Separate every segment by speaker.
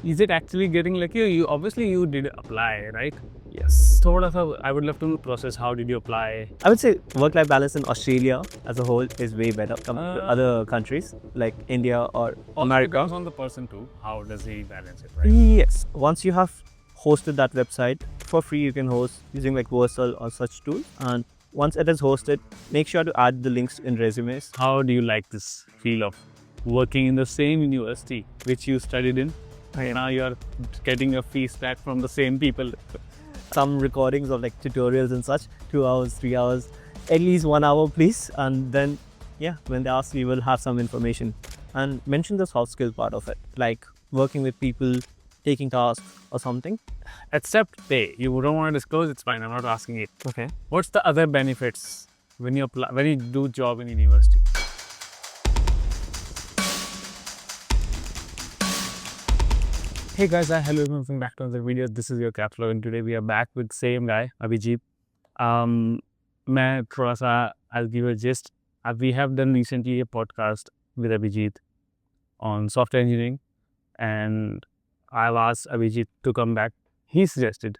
Speaker 1: Is it actually getting lucky? You obviously you did apply, right?
Speaker 2: Yes.
Speaker 1: Thoda sa, I would love to know the process. How did you apply?
Speaker 2: I would say work-life balance in Australia as a whole is way better compared to other countries like India or America.
Speaker 1: Depends on the person too. How does he balance it, right?
Speaker 2: Yes. Once you have hosted that website for free, you can host using like Versal or such tools. And once it is hosted, make sure to add the links in resumes.
Speaker 1: How do you like this feel of working in the same university which you studied in? And now you're getting a fee back from the same people.
Speaker 2: Some recordings of like tutorials and such, 2 hours, 3 hours, at least 1 hour, please. And then, yeah, when they ask, you will have some information. And mention the soft skill part of it, like working with people, taking tasks or something.
Speaker 1: Except pay. You don't want to disclose, it's fine. I'm not asking it.
Speaker 2: Okay.
Speaker 1: What's the other benefits when you apply, when you do job in university? Hey guys, hello, welcome back to another video. This is your kapslock and today we are back with same guy, Abhijit. मैं थोड़ा सा, I'll give you a gist. We have done recently a podcast with Abhijit on software engineering and I've asked Abhijit to come back. He suggested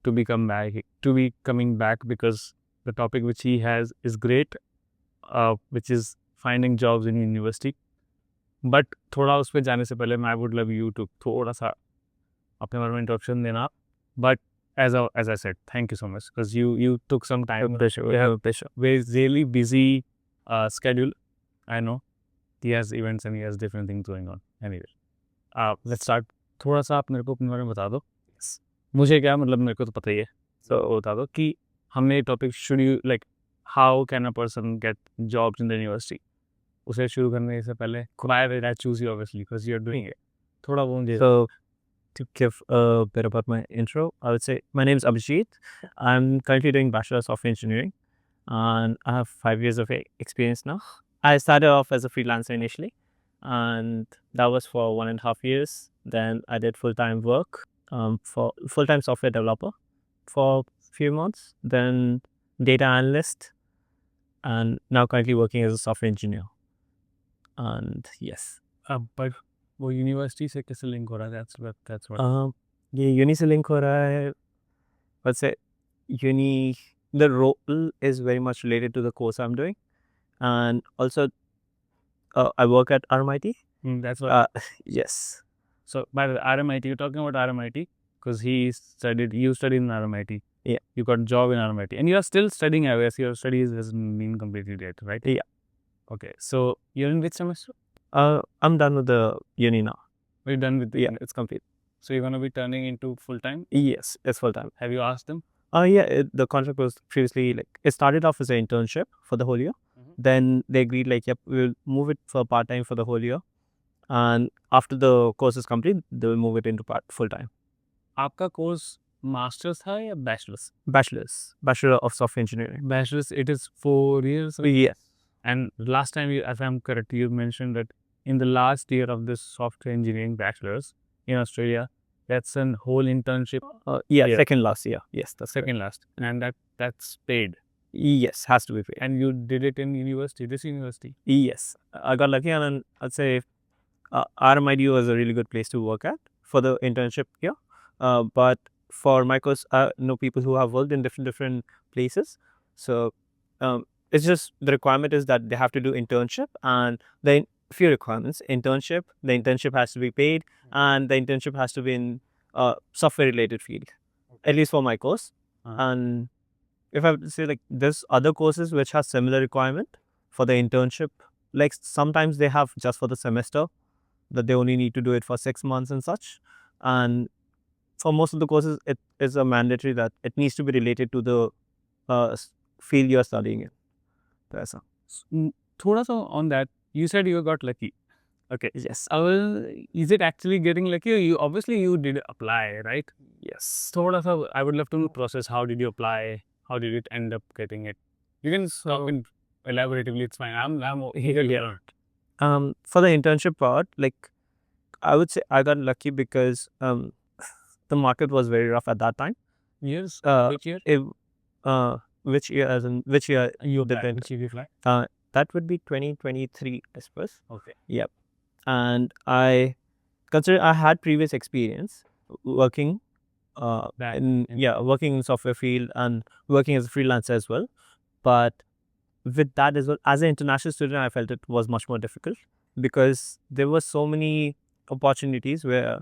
Speaker 1: to be coming back because the topic which he has is great, which is finding jobs in university. But थोड़ा उस पर जाने से पहले मैं would love you to थोड़ा सा अपने बारे में इंट्रोडक्शन देना but as I said, thank you so much because you took some time. We're really busy schedule. I know he has events and he has different things going on. Anyway, let's start. थोड़ा सा आप मेरे को अपने बारे में बता दो. मुझे क्या मतलब मेरे को तो पता ही है. So बता दो कि हमने topic should you like how can a person get jobs in the university? उसे शुरू करने से पहले why did I choose you obviously because you're doing it. थोड़ा वो मुझे.
Speaker 2: So, to give a bit about my intro, I would say my name is Abhijit. I'm currently doing Bachelor of Software Engineering and I have 5 years of experience now. I started off as a freelancer initially and that was for 1.5 years. Then I did full-time work for full-time software developer for a few months, then data analyst, and now currently working as a software engineer. And yes.
Speaker 1: But वो university से कैसे link हो रहा है? That's what.
Speaker 2: ये uni से link हो रहा है. Let's say uni, the role is very much related to the course I'm doing, and also I work at RMIT.
Speaker 1: That's what.
Speaker 2: Yes.
Speaker 1: So by the RMIT, you're talking about RMIT because you studied in RMIT.
Speaker 2: Yeah.
Speaker 1: You got a job in RMIT and you are still studying. I guess your studies hasn't been completed yet, right?
Speaker 2: Yeah.
Speaker 1: Okay. So you're in which semester?
Speaker 2: I'm done with the uni now.
Speaker 1: We're done with the.
Speaker 2: Yeah, it's complete.
Speaker 1: So you're gonna be turning into full time?
Speaker 2: Yes, it's full time.
Speaker 1: Have you asked them?
Speaker 2: Yeah, the contract was previously like it started off as an internship for the whole year. Then they agreed like, yep, we'll move it for part time for the whole year, and after the course is complete, they will move it into full time.
Speaker 1: आपका course masters था या bachelor's?
Speaker 2: Bachelor of Software Engineering.
Speaker 1: Bachelor's, it is 4 years.
Speaker 2: Yes.
Speaker 1: And last time, if I'm correct, you mentioned that in the last year of this software engineering bachelor's in Australia, that's a whole internship.
Speaker 2: Yeah, second last year. Yes, that's
Speaker 1: second last, and that's paid.
Speaker 2: Yes, has to be paid.
Speaker 1: And you did it in university, this university?
Speaker 2: Yes, I got lucky, and I'd say RMIT was a really good place to work at for the internship here. But for my course, I know people who have worked in different places. So it's just the requirement is that they have to do internship, and then few requirements. Internship, the internship has to be paid, and the internship has to be in software related field, at least for my course. And if I say like there's other courses which have similar requirement for the internship, like sometimes they have just for the semester that they only need to do it for 6 months and such. And for most of the courses, it is a mandatory that it needs to be related to the field you're studying in. That's all.
Speaker 1: Thoda sa on that, you said you got lucky. Okay.
Speaker 2: Yes.
Speaker 1: Is it actually getting lucky? You obviously you did apply, right?
Speaker 2: Yes.
Speaker 1: Thoda sa, I would love to know the process. How did you apply? How did it end up getting it? You can talk in elaboratively. It's fine. I'm here to learn.
Speaker 2: For the internship part, like I would say I got lucky because the market was very rough at that time.
Speaker 1: Years? Which year?
Speaker 2: Which year? As in which year
Speaker 1: You did which year you fly?
Speaker 2: That would be 2023, I suppose.
Speaker 1: Okay.
Speaker 2: Yep. And I consider I had previous experience working working in software field and working as a freelancer as well. But with that as well, as an international student, I felt it was much more difficult because there were so many opportunities where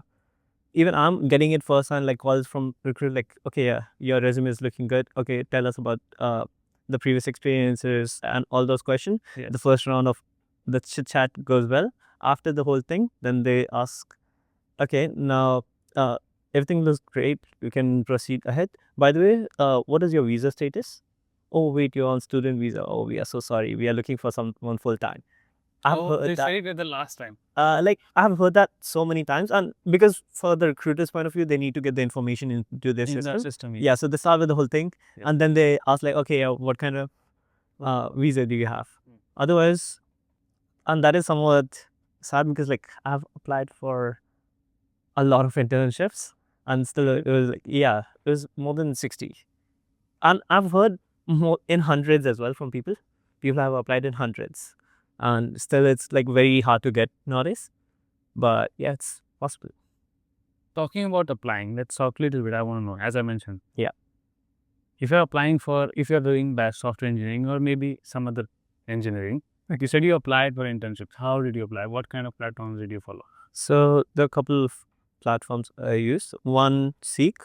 Speaker 2: even I'm getting it firsthand, like calls from recruit, like, okay, yeah, your resume is looking good. Okay, tell us about the previous experiences and all those questions.
Speaker 1: Yes.
Speaker 2: The first round of the chit chat goes well. After the whole thing, then they ask, okay, now uh, everything looks great. You can proceed ahead. By the way, what is your visa status? Oh, wait, you're on student visa. Oh, we are so sorry. We are looking for someone full time. I've
Speaker 1: Oh,
Speaker 2: heard
Speaker 1: they
Speaker 2: that.
Speaker 1: said it the last time.
Speaker 2: Like I've heard that so many times, and because for the recruiter's point of view, they need to get the information into their
Speaker 1: In
Speaker 2: system.
Speaker 1: that system,
Speaker 2: Yeah, so they start with the whole thing,
Speaker 1: Yeah.
Speaker 2: and then they ask like, okay, what kind of visa do you have? Otherwise, and that is somewhat sad because like I've applied for a lot of internships, and still it was like, yeah, it was more than 60, and I've heard more in hundreds as well from people. People have applied in hundreds, and still it's like very hard to get nowadays. But yeah, it's possible.
Speaker 1: Talking about applying, let's talk a little bit. I want to know, as I mentioned.
Speaker 2: Yeah.
Speaker 1: If you're doing software engineering or maybe some other engineering, like you said, you applied for internships. How did you apply? What kind of platforms did you follow?
Speaker 2: So there are a couple of platforms I use. One, Seek,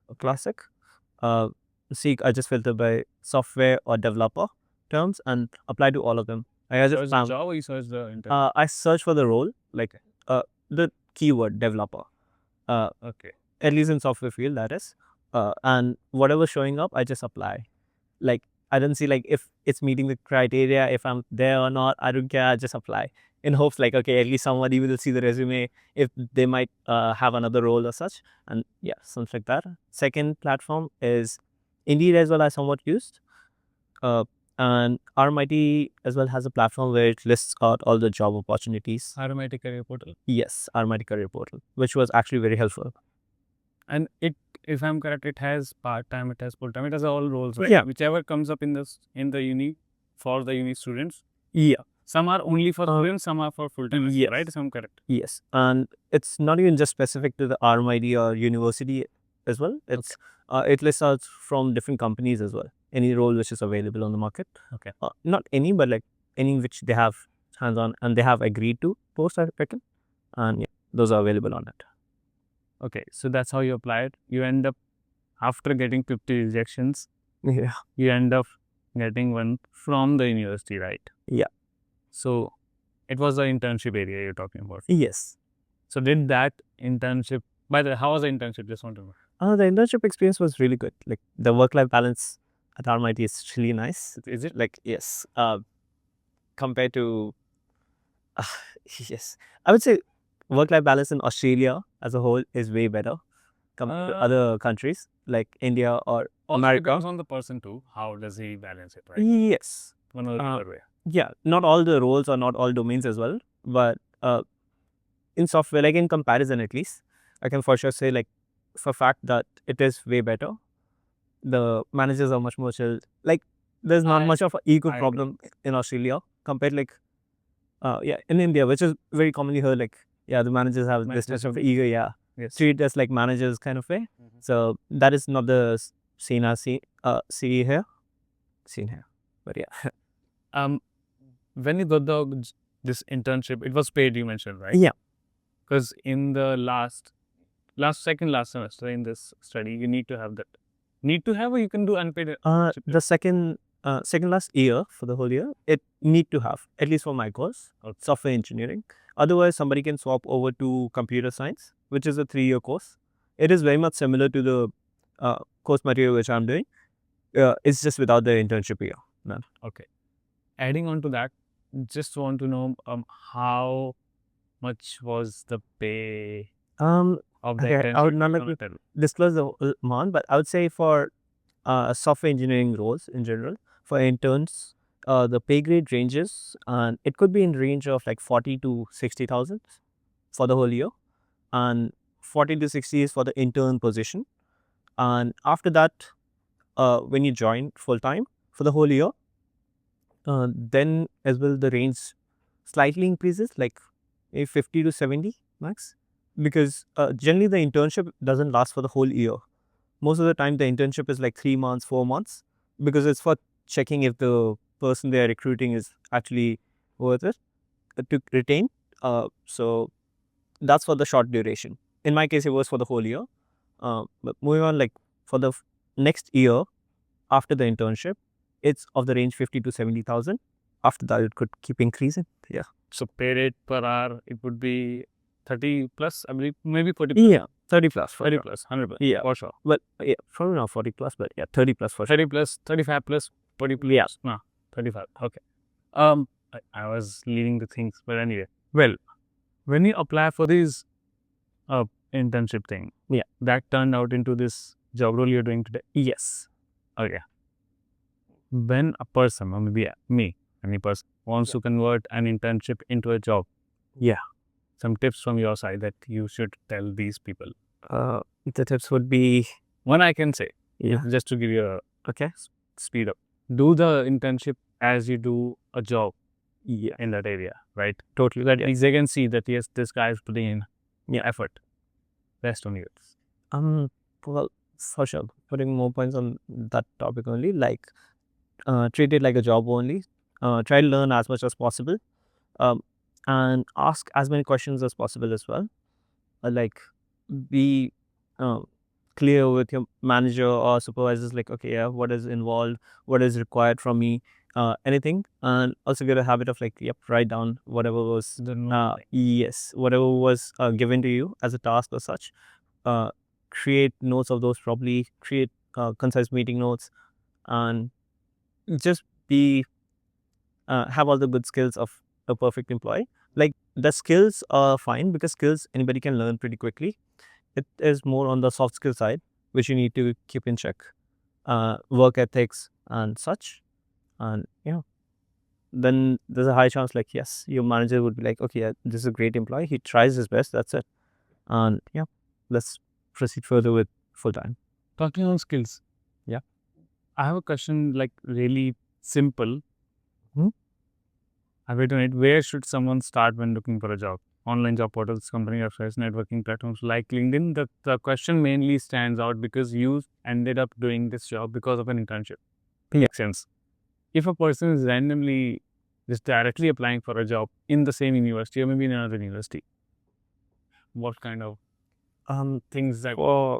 Speaker 2: a classic. Seek, I just filter by software or developer terms and apply to all of them. I just
Speaker 1: Search the job or you search the internship?
Speaker 2: I search for the role, like the keyword developer.
Speaker 1: Okay.
Speaker 2: At least in software field, that is. And whatever showing up, I just apply. Like I don't see like if it's meeting the criteria, if I'm there or not. I don't care. I just apply in hopes like, okay, at least somebody will see the resume if they might have another role or such. And yeah, something like that. Second platform is Indeed as well. I somewhat used. And RMIT as well has a platform where it lists out all the job opportunities.
Speaker 1: RMIT Career Portal.
Speaker 2: Yes, RMIT Career Portal, which was actually very helpful.
Speaker 1: And it, if I'm correct, it has part-time, it has full-time, it has all roles, right?
Speaker 2: Yeah.
Speaker 1: Whichever comes up in the uni for the uni students.
Speaker 2: Yeah.
Speaker 1: Some are only for students, some are for full-time,
Speaker 2: Yes.
Speaker 1: right? If I'm correct.
Speaker 2: Yes, and it's not even just specific to the RMIT or university as well. It's it lists out from different companies as well. Any role which is available on the market.
Speaker 1: Okay.
Speaker 2: Not any, but like any which they have hands-on and they have agreed to post, I reckon. And yeah, those are available on it.
Speaker 1: Okay, so that's how you applied. You end up, after getting 50 rejections,
Speaker 2: Yeah.
Speaker 1: you end up getting one from the university, right?
Speaker 2: Yeah.
Speaker 1: So it was the internship area you're talking about.
Speaker 2: Yes.
Speaker 1: So did that internship, by the way, how was the internship? Just want to know.
Speaker 2: The internship experience was really good. Like the work-life balance at RMIT is really nice.
Speaker 1: Is it?
Speaker 2: Like, yes. Compared to, yes, I would say work-life balance in Australia as a whole is way better compared to other countries like India or
Speaker 1: Also
Speaker 2: America.
Speaker 1: depends on the person too. How does he balance it, right?
Speaker 2: Yes.
Speaker 1: One or the other way.
Speaker 2: Yeah, not all the roles or not all domains as well, but in software, like in comparison at least, I can for sure say like for fact that it is way better. The managers are much more chill. Like there's not much of an ego problem in Australia compared like in India, which is very commonly heard. Like the managers have this much of ego. Yeah,
Speaker 1: Yes.
Speaker 2: treat us like managers kind of way. So that is not the scene I see here. But yeah.
Speaker 1: When you got this internship, it was paid, you mentioned, right?
Speaker 2: Yeah.
Speaker 1: Because in the second last semester in this study, you need to have that. Need to have, or you can do unpaid.
Speaker 2: The second last year for the whole year, it need to have, at least for my course, software engineering. Otherwise, somebody can swap over to computer science, which is a 3-year course. It is very much similar to the course material which I'm doing. It's just without the internship year. None.
Speaker 1: Okay. Adding on to that, just want to know how much was the pay of the internship?
Speaker 2: I would not like to disclose the amount, but I would say for software engineering roles in general, for interns, the pay grade ranges, and it could be in range of like 40 to 60,000 for the whole year, and 40 to 60 is for the intern position, and after that, when you join full time for the whole year, then as well the range slightly increases, like 50 to 70 max, because generally the internship doesn't last for the whole year. Most of the time, the internship is like 3 months, 4 months, because it's for checking if the person they are recruiting is actually worth it to retain. So that's for the short duration. In my case, it was for the whole year. But moving on, like for the next year after the internship, it's of the range 50 to 70,000. After that, it could keep increasing. Yeah.
Speaker 1: So pay rate per hour, it would be 30 plus, I believe, maybe 40 plus.
Speaker 2: Yeah, 30 plus.
Speaker 1: 30 plus, 100%.
Speaker 2: Yeah,
Speaker 1: for sure.
Speaker 2: but yeah, probably not 40 plus, but yeah, 30 plus for sure.
Speaker 1: 30 plus, 35 plus, 40 plus.
Speaker 2: Yeah.
Speaker 1: No, 35. Okay. I was leading the things, but anyway. Well, when you apply for this internship thing,
Speaker 2: Yeah.
Speaker 1: that turned out into this job role you're doing today.
Speaker 2: Yes.
Speaker 1: Okay. When a person, or maybe me, any person, wants to convert an internship into a job,
Speaker 2: Yeah.
Speaker 1: some tips from your side that you should tell these people.
Speaker 2: The tips would be,
Speaker 1: One I can say,
Speaker 2: yeah,
Speaker 1: just to give you a
Speaker 2: okay,
Speaker 1: speed up. Do the internship as you do a job
Speaker 2: yeah,
Speaker 1: in that area, right?
Speaker 2: totally.
Speaker 1: That they can see that yes, this guy is putting in effort. Rest on you.
Speaker 2: Well, for sure, putting more points on that topic only, like treat it like a job only. Try to learn as much as possible, and ask as many questions as possible as well. Like be clear with your manager or supervisors, like, okay, yeah, what is involved, what is required from me, anything. And also get a habit of like, yep, write down whatever was whatever was given to you as a task or such. Create notes of those properly, create concise meeting notes, and just be have all the good skills of a perfect employee. Like the skills are fine, because skills anybody can learn pretty quickly. It is more on the soft skill side, which you need to keep in check. Work ethics and such. And then there's a high chance, like, yes, your manager would be like, okay, yeah, this is a great employee, he tries his best, that's it. And yeah, let's proceed further with full time.
Speaker 1: Talking on skills.
Speaker 2: Yeah.
Speaker 1: I have a question, like really simple.
Speaker 2: Hmm?
Speaker 1: I've written it. Where should someone start when looking for a job? Online job portals, company websites, networking platforms like LinkedIn. The question mainly stands out because you ended up doing this job because of an internship. Makes sense. If a person is randomly just directly applying for a job in the same university or maybe in another university, what kind of things that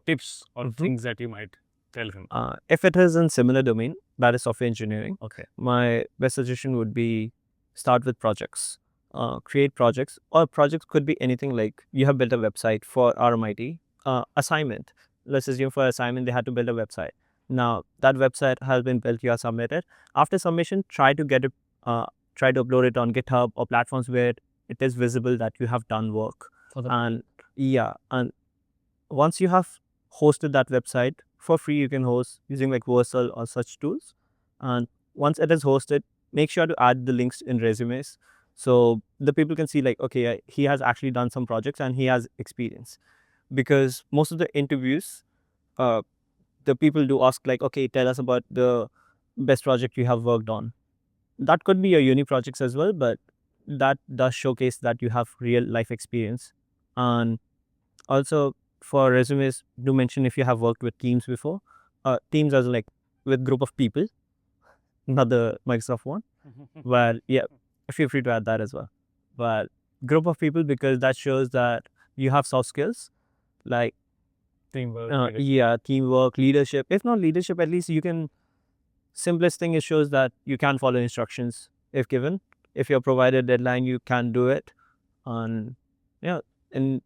Speaker 1: tips or things that you might tell him?
Speaker 2: If it is in similar domain, that is software engineering,
Speaker 1: Okay.
Speaker 2: my best suggestion would be start with projects. Create projects, or projects could be anything. Like you have built a website for RMIT. Assignment, let's assume for assignment they had to build a website. Now that website has been built, you are submitted. After submission, try to get it, try to upload it on GitHub or platforms where it is visible that you have done work. And once you have hosted that website for free, you can host using like Versal or such tools. And once it is hosted, make sure to add the links in resumes, so the people can see like, okay, he has actually done some projects and he has experience. Because most of the interviews, the people do ask like, okay, tell us about the best project you have worked on. That could be your uni projects as well, but that does showcase that you have real life experience. And also for resumes, do mention if you have worked with teams before. Teams as like with group of people, not the Microsoft one. But yeah, feel free to add that as well. But group of people, because that shows that you have soft skills like
Speaker 1: Teamwork.
Speaker 2: teamwork, leadership. If not leadership, at least you can. Simplest thing, it shows that you can follow instructions if given. If you're provided a deadline, you can do it. And and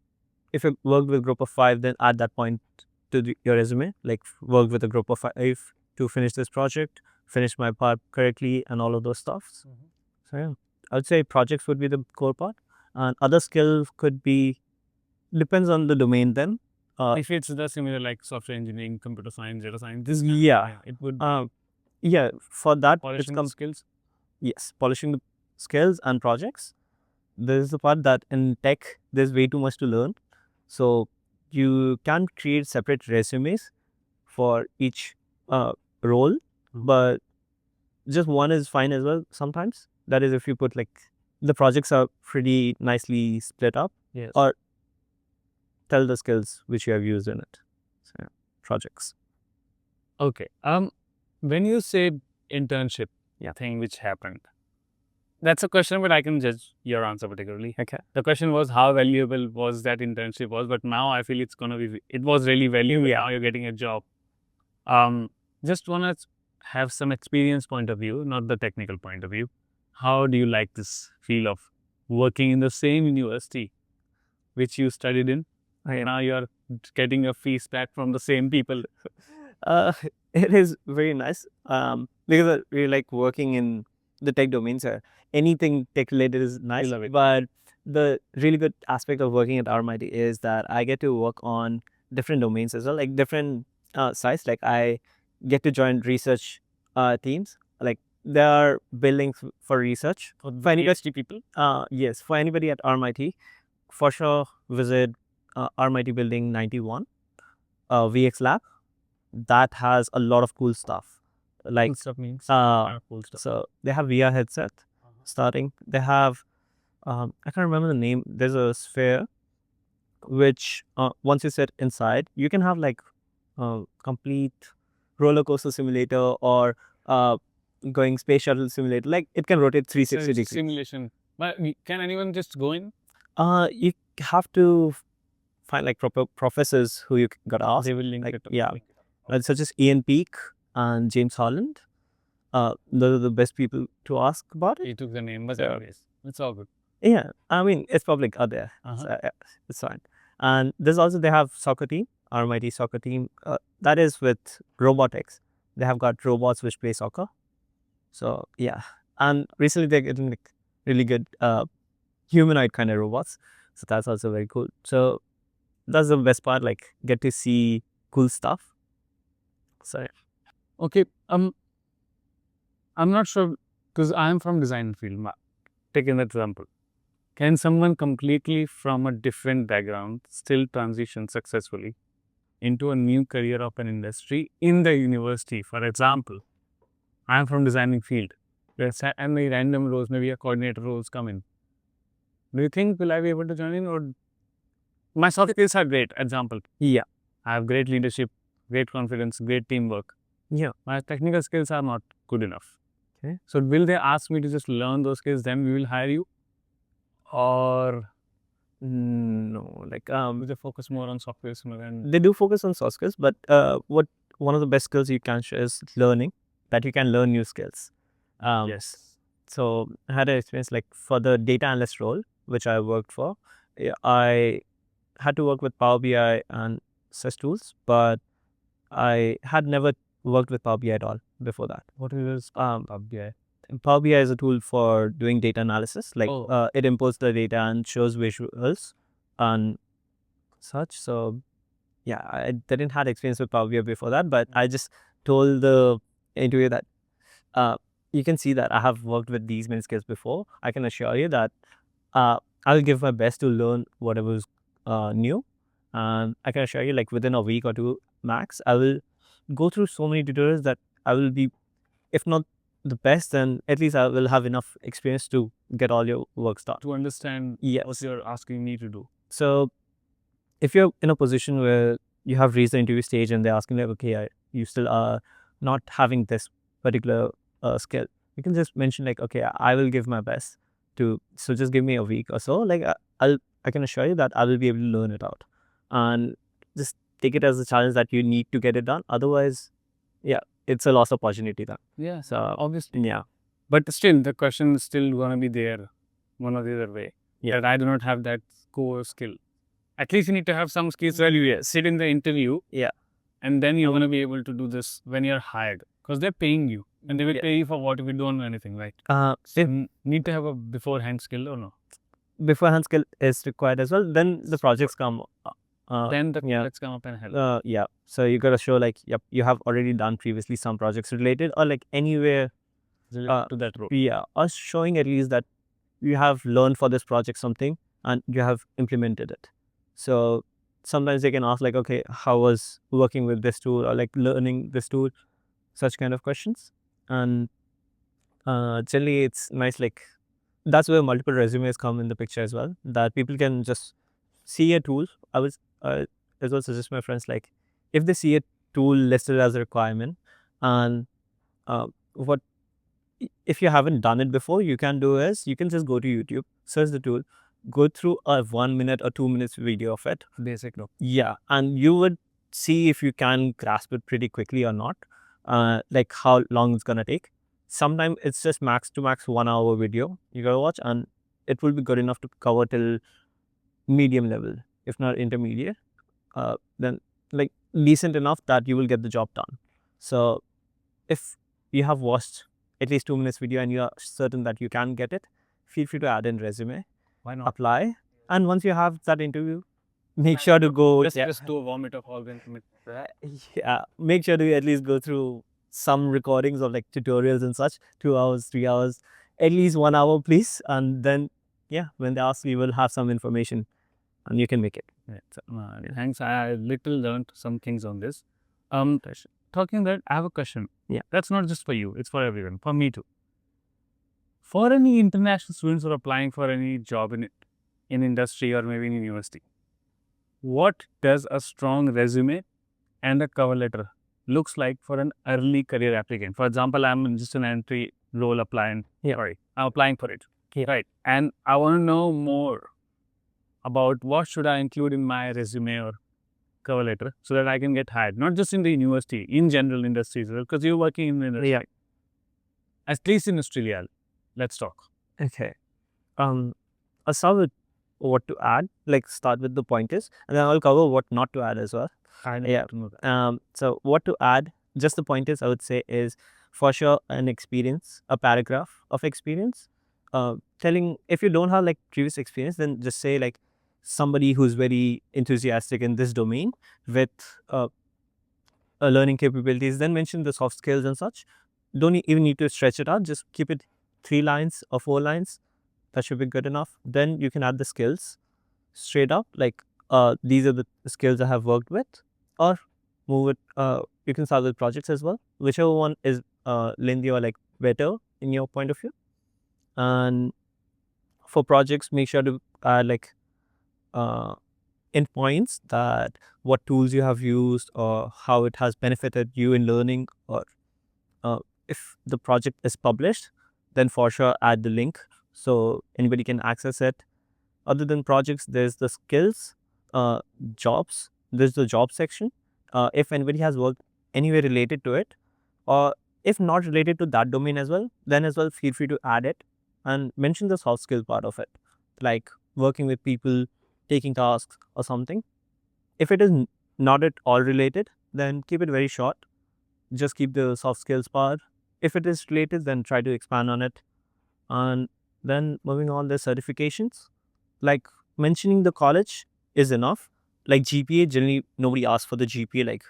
Speaker 2: if you worked with a group of 5, then add that point to your resume. Like worked with a group of 5 to finish this project, finish my part correctly, and all of those stuffs. So yeah, I would say projects would be the core part, and other skills could be, depends on the domain. Then
Speaker 1: if it's the similar like software engineering, computer science, data science, this it would
Speaker 2: for that
Speaker 1: polishing the skills.
Speaker 2: Yes, polishing the skills and projects. This is the part that in tech there's way too much to learn. So you can create separate resumes for each role, but just one is fine as well sometimes. That is, if you put like the projects are pretty nicely split up.
Speaker 1: Yes.
Speaker 2: Or tell the skills which you have used in it. So, projects.
Speaker 1: Okay. When you say internship, thing which happened, that's a question, but I can judge your answer particularly.
Speaker 2: Okay.
Speaker 1: The question was how valuable was that internship was, but now I feel it was really valuable.
Speaker 2: Yeah.
Speaker 1: Now you're getting a job. Just wanna have some experience point of view, not the technical point of view. How do you like this feel of working in the same university which you studied in? And now you're getting your fees back from the same people.
Speaker 2: It is very nice. Because I really like working in the tech domains. Anything tech related is nice.
Speaker 1: love it.
Speaker 2: But the really good aspect of working at RMIT is that I get to work on different domains as well, like different sites. Like I get to join research teams. Like they are building for research.
Speaker 1: For any PhD people?
Speaker 2: Yes, for anybody at RMIT, for sure visit RMIT Building 91, VX Lab. That has a lot of cool stuff. Like
Speaker 1: Cool stuff means cool stuff.
Speaker 2: so they have VR headset starting. They have I can't remember the name. There's a sphere which once you sit inside, you can have like complete roller coaster simulator or going space shuttle simulator. Like it can rotate 360 degrees.
Speaker 1: Simulation. But can anyone just go in?
Speaker 2: You have to find like proper professors who you got to ask.
Speaker 1: They will link
Speaker 2: Like,
Speaker 1: it up.
Speaker 2: yeah. Such as Ian Peake and James Holland. Those are the best people to ask about it.
Speaker 1: He took the name, but
Speaker 2: Yeah.
Speaker 1: anyways, it's all good.
Speaker 2: Yeah, I mean, it's public out there. So, it's fine. And there's also, they have soccer team, RMIT soccer team. That is with robotics. They have got robots which play soccer. So, yeah. And recently they're getting like really good humanoid kind of robots. So that's also very cool. So that's the best part, like get to see cool stuff. So
Speaker 1: Okay. I'm not sure because I'm from design field. Taking that example, can someone completely from a different background still transition successfully into a new career of an industry in the university? For example, I'm from designing field. And the random roles, maybe a coordinator roles come in. Do you think will I be able to join in, or my soft skills are great? Example.
Speaker 2: Yeah.
Speaker 1: I have great leadership, great confidence, great teamwork.
Speaker 2: Yeah.
Speaker 1: My technical skills are not good enough.
Speaker 2: Okay.
Speaker 1: So will they ask me to just learn those skills, then we will hire you? Or
Speaker 2: no, like
Speaker 1: do they focus more on soft skills? And
Speaker 2: they do focus on soft skills, but one of the best skills you can share is learning, that you can learn new skills.
Speaker 1: yes.
Speaker 2: So I had an experience like for the data analyst role, which I worked for. I had to work with Power BI and such tools, but I had never worked with Power BI at all before that.
Speaker 1: What is this Power BI?
Speaker 2: Power BI is a tool for doing data analysis. Like it imports the data and shows visuals and such. So yeah, I didn't have experience with Power BI before that, but I just told the interview that you can see that I have worked with these many skills before. I can assure you that I'll give my best to learn whatever is new. And I can assure you, like within a week or two max, I will go through so many tutorials that I will be, if not the best, then at least I will have enough experience to get all your work started.
Speaker 1: To understand what you're asking me to do.
Speaker 2: So if you're in a position where you have reached the interview stage and they're asking like, okay, you still are not having this particular skill, you can just mention like, okay, I will give my best to, so just give me a week or so. Like I can assure you that I will be able to learn it out, and just take it as a challenge that you need to get it done. Otherwise, yeah, it's a lost opportunity then.
Speaker 1: Yeah.
Speaker 2: So
Speaker 1: obviously.
Speaker 2: yeah.
Speaker 1: But still, the question is still going to be there one or the other way.
Speaker 2: Yeah.
Speaker 1: That I do not have that core skill. At least you need to have some skills where you sit in the interview.
Speaker 2: Yeah.
Speaker 1: And then you're going to be able to do this when you're hired. Because they're paying you. And they will pay you for what if you don't know anything, right? So need to have a beforehand skill or no?
Speaker 2: Beforehand skill is required as well. Then the projects come.
Speaker 1: Then the projects come up and help.
Speaker 2: Yeah. So you got to show like, yep, you have already done previously some projects related or like anywhere
Speaker 1: to that role.
Speaker 2: Yeah. Or showing at least that you have learned for this project something and you have implemented it. So sometimes they can ask like, okay, how was working with this tool or like learning this tool, such kind of questions. And generally it's nice, like that's where multiple resumes come in the picture as well, that people can just see a tool. I was as well suggest my friends, like if they see a tool listed as a requirement, and what if you haven't done it before, you can do is you can just go to YouTube, search the tool, go through a 1 minute or 2 minutes video of it.
Speaker 1: Basic no.
Speaker 2: Yeah, and you would see if you can grasp it pretty quickly or not. Like how long it's gonna take. Sometimes it's just max to max 1 hour video you gotta watch, and it will be good enough to cover till medium level, if not intermediate. Then like decent enough that you will get the job done. So if you have watched at least 2 minutes video and you are certain that you can get it, feel free to add in resume,
Speaker 1: Why not?
Speaker 2: apply, and once you have that interview, make sure to go.
Speaker 1: Just do a vomit of all the information.
Speaker 2: Yeah, make sure to at least go through some recordings of like tutorials and such, 2 hours, 3 hours, at least 1 hour, please. And then, yeah, when they ask, you will have some information and you can make it.
Speaker 1: Yeah, so, thanks. I little learned some things on this. Talking that, I have a question.
Speaker 2: Yeah.
Speaker 1: That's not just for you, it's for everyone, for me too. For any international students who are applying for any job in industry or maybe in university, what does a strong resume and a cover letter looks like for an early career applicant? For example, I'm just an entry role applicant.
Speaker 2: Yeah.
Speaker 1: Sorry, I'm applying for it.
Speaker 2: Yeah.
Speaker 1: Right. And I want to know more about what should I include in my resume or cover letter so that I can get hired, not just in the university, in general industries, because you're working in the industry.
Speaker 2: Yeah.
Speaker 1: At least in Australia. Let's talk.
Speaker 2: Okay. I'll start with what to add, like start with the pointers, and then I'll cover what not to add as well.
Speaker 1: I
Speaker 2: Yeah.
Speaker 1: to know that.
Speaker 2: So what to add, just the pointers I would say is for sure an experience, a paragraph of experience. Telling if you don't have like previous experience, then just say like somebody who's very enthusiastic in this domain with learning capabilities, then mention the soft skills and such. Don't even need to stretch it out, just keep it 3 lines or 4 lines. That should be good enough. Then you can add the skills straight up, like these are the skills I have worked with, or move it. You can start with projects as well, whichever one is lengthy or like better in your point of view. And for projects, make sure to add like endpoints that what tools you have used or how it has benefited you in learning, or if the project is published, then for sure add the link so anybody can access it. Other than projects, there's the skills, jobs, there's the job section. If anybody has worked anywhere related to it, or if not related to that domain as well, then as well feel free to add it and mention the soft skill part of it, like working with people, taking tasks or something. If it is not at all related, then keep it very short. Just keep the soft skills part. If it is related, then try to expand on it. And then moving on, the certifications, like mentioning the college is enough. Like GPA, generally nobody asks for the GPA, like,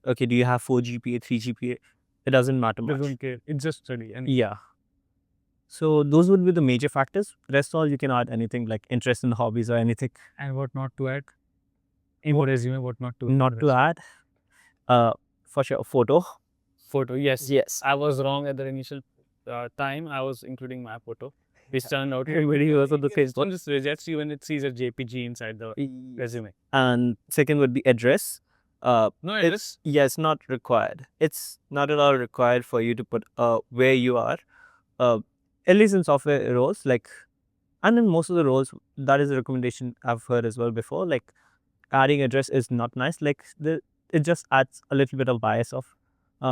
Speaker 2: okay, do you have 4 GPA, 3 GPA? It doesn't matter much.
Speaker 1: Doesn't care. It's just study. And
Speaker 2: Yeah. So those would be the major factors. Rest all you can add anything like interest in hobbies or anything.
Speaker 1: And what not to add? In resume, what not to
Speaker 2: Not to add. For sure, photo.
Speaker 1: Photo, yes.
Speaker 2: Yes.
Speaker 1: I was wrong at the initial time. I was including my photo, which turned out everybody was on the page. Don't just rejects you when it sees a JPG inside the resume.
Speaker 2: And second would be address.
Speaker 1: No address?
Speaker 2: Yes, not required. It's not at all required for you to put where you are. At least in software roles, like, and in most of the roles, that is a recommendation I've heard as well before. Like, adding address is not nice. Like, it just adds a little bit of bias of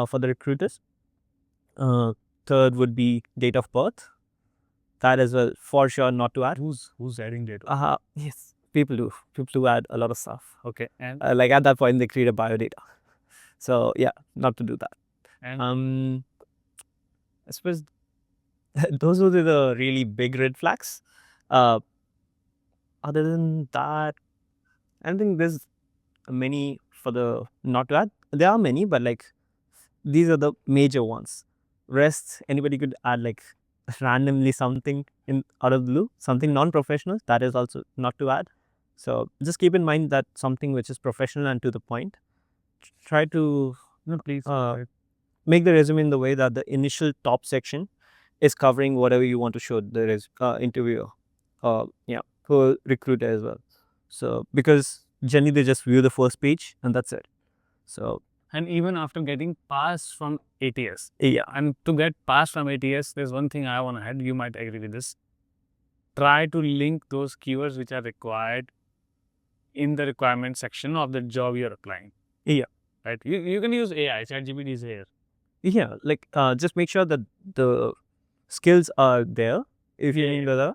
Speaker 2: for the recruiters. Third would be date of birth. That as well, for sure, not to add.
Speaker 1: Who's adding date?
Speaker 2: Yes, people do. People do add a lot of stuff.
Speaker 1: Okay, and
Speaker 2: like at that point, they create a biodata. So yeah, not to do that.
Speaker 1: And
Speaker 2: I suppose those were the really big red flags. Other than that, I think there's many for the not to add. There are many, but like these are the major ones. Rest, anybody could add like randomly something in out of the blue, something non-professional. That is also not to add. So just keep in mind that something which is professional and to the point. Try to
Speaker 1: please
Speaker 2: make the resume in the way that the initial top section is covering whatever you want to show the interviewer, yeah, for recruiter as well. So because generally they just view the first page and that's it. So
Speaker 1: And even after getting passed from ATS,
Speaker 2: yeah,
Speaker 1: and to get passed from ATS, there's one thing I want to add. You might agree with this. Try to link those keywords which are required in the requirement section of the job you're applying.
Speaker 2: Yeah.
Speaker 1: Right. You can use AI. ChatGPT is here.
Speaker 2: Yeah, like just make sure that the skills are there. If you need the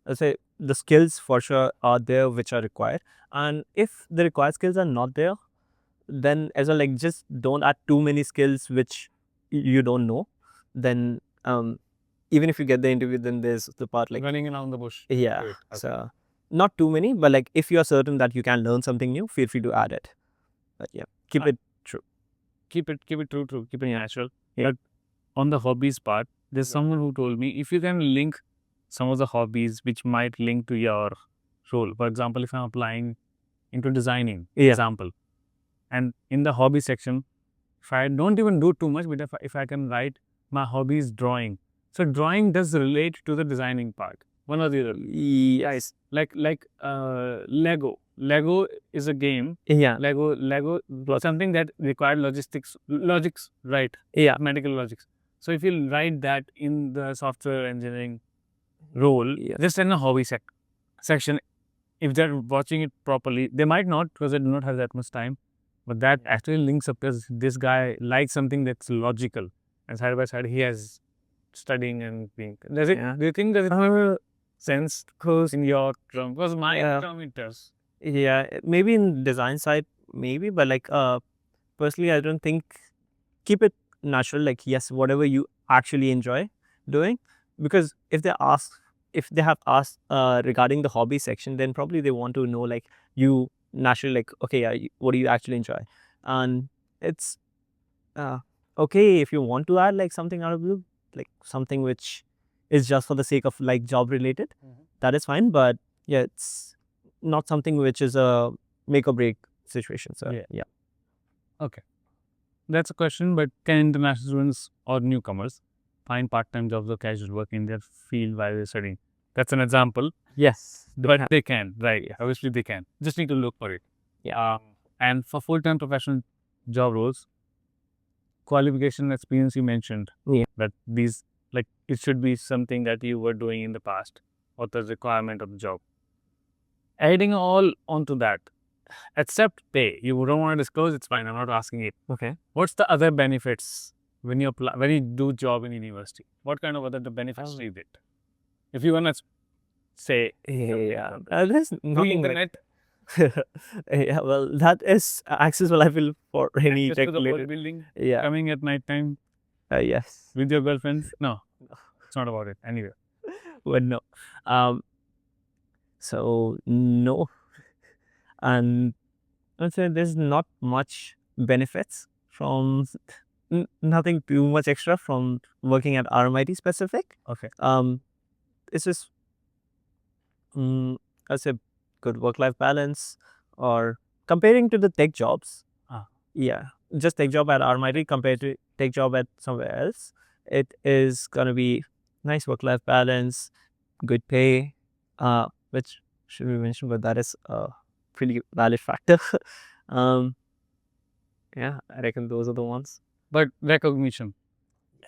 Speaker 2: let's say the skills for sure are there which are required, and if the required skills are not there, then as well, like just don't add too many skills which you don't know. Then even if you get the interview, then there's the part like
Speaker 1: running around the bush.
Speaker 2: yeah.
Speaker 1: Great.
Speaker 2: So not too many, but like if you are certain that you can learn something new, feel free to add it. But yeah, keep it true.
Speaker 1: Keep it true, keep it natural.
Speaker 2: Yeah.
Speaker 1: But on the hobbies part, there's someone who told me if you can link some of the hobbies which might link to your role. For example, if I'm applying into designing, example, and in the hobby section, if I don't even do too much, but if I can write my hobby is drawing. So drawing does relate to the designing part. One or the other.
Speaker 2: Yes.
Speaker 1: Like Lego. Lego is a game.
Speaker 2: Yeah.
Speaker 1: Lego something that required logics, right?
Speaker 2: Yeah.
Speaker 1: Medical logics. So if you write that in the software engineering role, just in a hobby section, if they're watching it properly, they might not because they do not have that much time. But that actually links up because this guy likes something that's logical, and side by side he has studying and being. Does it? Do you think that it sense goes in your term? Because my term it does.
Speaker 2: Yeah, maybe in design side, maybe, but like personally, I don't think. Keep it natural. Like yes, whatever you actually enjoy doing, because if they have asked regarding the hobby section, then probably they want to know like you naturally like okay, yeah, what do you actually enjoy, and it's okay if you want to add like something out of blue, like something which is just for the sake of like job related, that is fine. But yeah, it's not something which is a make or break situation. So yeah.
Speaker 1: Okay. That's a question, but can international students or newcomers find part-time jobs or casual work in their field while they're studying? That's an example.
Speaker 2: Yes.
Speaker 1: But they can, right? Yeah. Obviously, they can. Just need to look for it.
Speaker 2: Yeah.
Speaker 1: And for full-time professional job roles, qualification experience you mentioned.
Speaker 2: Yeah.
Speaker 1: That these, like, it should be something that you were doing in the past or the requirement of the job. Adding all onto that, except pay, you don't want to disclose, it's fine. I'm not asking it.
Speaker 2: Okay.
Speaker 1: What's the other benefits when you apply, when you do job in university? What kind of other benefits do you get? If you want to say,
Speaker 2: yeah, there's nothing
Speaker 1: internet,
Speaker 2: yeah, well, that is accessible, I feel, for any tech
Speaker 1: to the whole
Speaker 2: related.
Speaker 1: building,
Speaker 2: Yeah.
Speaker 1: coming at night time
Speaker 2: Yes.
Speaker 1: with your girlfriends. No, it's not about it. Anyway,
Speaker 2: But no. So no, and I'd say there's not much benefits from nothing too much extra from working at RMIT specific.
Speaker 1: Okay.
Speaker 2: It's just I'd say good work-life balance, or comparing to the tech jobs. Yeah, just tech job at RMIT compared to tech job at somewhere else, it is gonna be nice work-life balance, good pay, which should be mentioned, but that is a pretty valid factor. Yeah, I reckon those are the ones.
Speaker 1: But recognition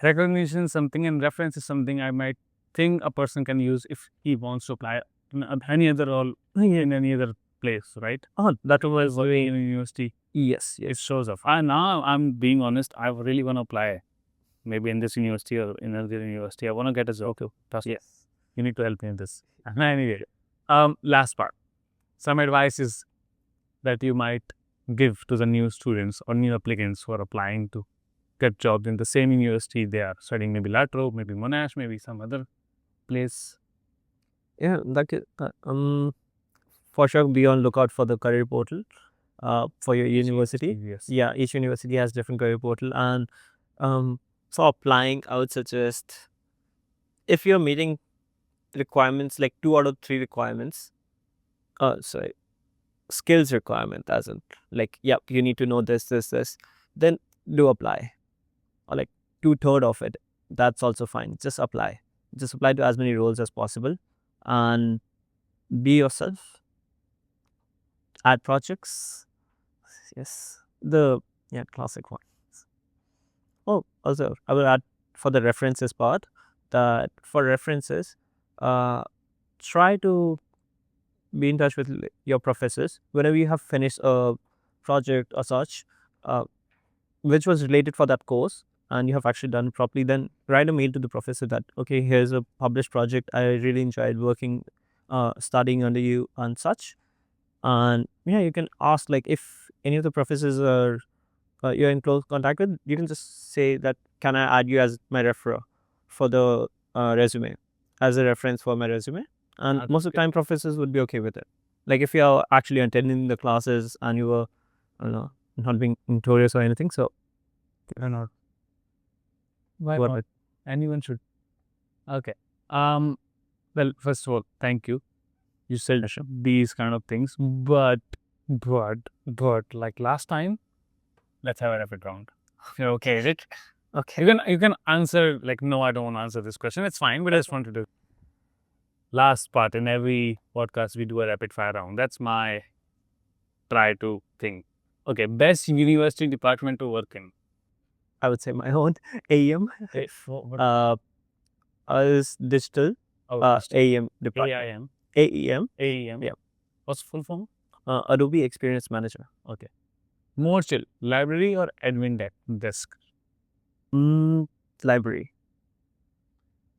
Speaker 1: is something, and reference is something I might think a person can use if he wants to apply any other role in any other place, right?
Speaker 2: Oh, that was
Speaker 1: Working in a university.
Speaker 2: Yes,
Speaker 1: It shows up. Now I'm being honest, I really want to apply maybe in this university or in another university. I want to get a job. Okay, yes. You need to help me in this. Anyway, last part. Some advices that you might give to the new students or new applicants who are applying to get jobs in the same university they are studying, maybe Latrobe, maybe Monash, maybe some other place.
Speaker 2: Yeah, that for sure be on lookout for the career portal for your university.
Speaker 1: Yes.
Speaker 2: Yeah, each university has different career portal, and for applying, I would suggest if you're meeting requirements like 2 out of 3 requirements, sorry, skills requirement as in like, yep, you need to know this, then do apply, or like 2/3 of it, that's also fine. Just apply to as many roles as possible and be yourself. add projects. Yes, classic one. Oh, also I will add for the references part that for references, try to be in touch with your professors whenever you have finished a project or such, uh, which was related for that course and you have actually done it properly. Then write a mail to the professor that, okay, here's a published project. I really enjoyed working, studying under you and such. And yeah, you can ask like if any of the professors are you're in close contact with, you can just say that, can I add you as my referrer for the resume, as a reference for my resume? And most of the time professors would be okay with it. Like if you're actually attending the classes and you were, I don't know, not being notorious or anything, so
Speaker 1: Why not? Why
Speaker 2: what
Speaker 1: not?
Speaker 2: would-
Speaker 1: Anyone should. Okay. Well, first of all, thank you. You said these kind of things, but like last time, let's have a rapid round. You're okay with it?
Speaker 2: okay.
Speaker 1: You can answer like, no, I don't want to answer this question. It's fine, but I just want to do last part in every podcast we do a rapid fire round. That's my try to think. Okay, best university department to work in.
Speaker 2: I would say my own AEM. Is digital. AEM department.
Speaker 1: AIM.
Speaker 2: AEM.
Speaker 1: AEM.
Speaker 2: Yeah.
Speaker 1: What's full form?
Speaker 2: Adobe Experience Manager.
Speaker 1: Okay. More chill, library or admin desk?
Speaker 2: Library.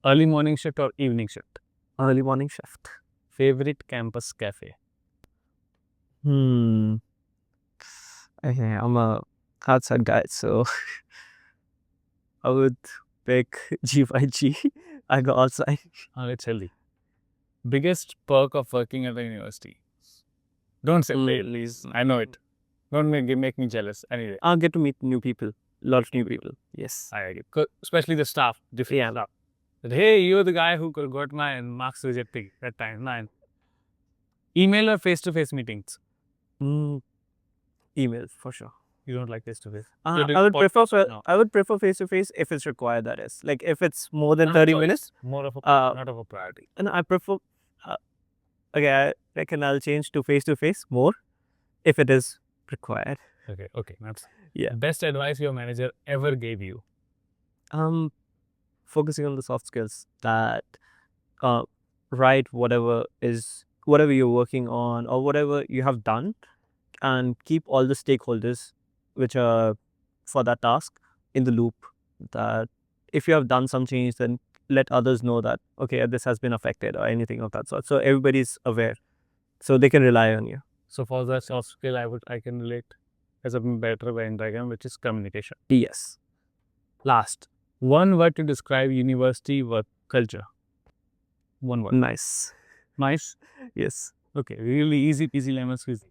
Speaker 1: Early morning shift or evening shift?
Speaker 2: Early morning shift.
Speaker 1: Favorite campus cafe?
Speaker 2: Okay, I'm a outside guy, so I would pick G5G. I go outside.
Speaker 1: Oh, it's healthy. Biggest perk of working at the university? Don't say please. I know it. Don't make me jealous. Anyway,
Speaker 2: I'll get to meet new people. A lot of new people. Yes.
Speaker 1: I agree. Especially the staff, different staff. That, hey, you're the guy who got my marks rejected that time. 9. Email or face-to-face meetings?
Speaker 2: Email for sure.
Speaker 1: You don't like face-to-face?
Speaker 2: I would prefer face-to-face if it's required, that is. Like if it's more than 30 minutes.
Speaker 1: More of a not of a priority.
Speaker 2: And I prefer okay, I reckon I'll change to face more if it is required.
Speaker 1: Okay. That's
Speaker 2: yeah.
Speaker 1: Best advice your manager ever gave you?
Speaker 2: Focusing on the soft skills, that write whatever you're working on or whatever you have done, and keep all the stakeholders which are for that task in the loop. That if you have done some change, then let others know that, okay, this has been affected or anything of that sort. So everybody's aware, so they can rely on you.
Speaker 1: So for the soft skill, I can relate as a better Venn diagram, which is communication.
Speaker 2: Yes.
Speaker 1: Last, one word to describe university work culture. One word.
Speaker 2: Nice.
Speaker 1: Nice?
Speaker 2: Yes.
Speaker 1: Okay, really easy lemon squeezy.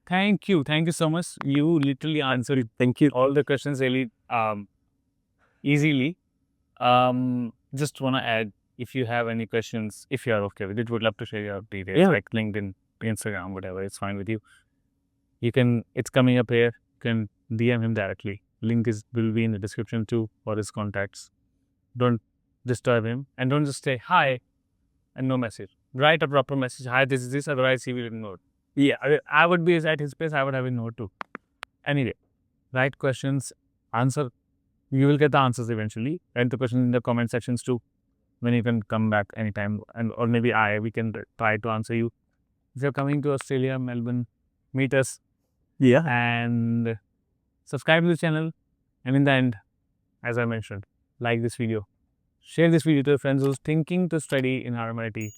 Speaker 1: Thank you so much. You literally answered all the questions really easily. Just want to add, if you have any questions, if you are okay with it, would love to share your details, like LinkedIn, Instagram, whatever, it's fine with you. It's coming up here. You can DM him directly. Link will be in the description too for his contacts. Don't disturb him and don't just say hi and no message. Write a proper message. Hi, this is this. Otherwise, he will ignore. Yeah, I would be at his place. I would have ignored too. Anyway, write questions, answer. You will get the answers eventually. Write the questions in the comment sections too. When you can come back anytime, or maybe we can try to answer you. If you're coming to Australia, Melbourne, meet us.
Speaker 2: Yeah.
Speaker 1: And subscribe to the channel. And in the end, as I mentioned, like this video. Share this video to your friends who's thinking to study in RMIT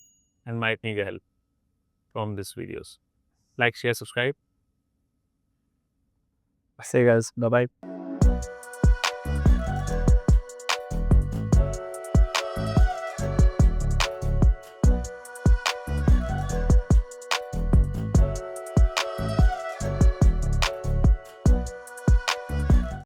Speaker 1: and might need help from these videos. Like, share, subscribe.
Speaker 2: See you guys. Bye-bye.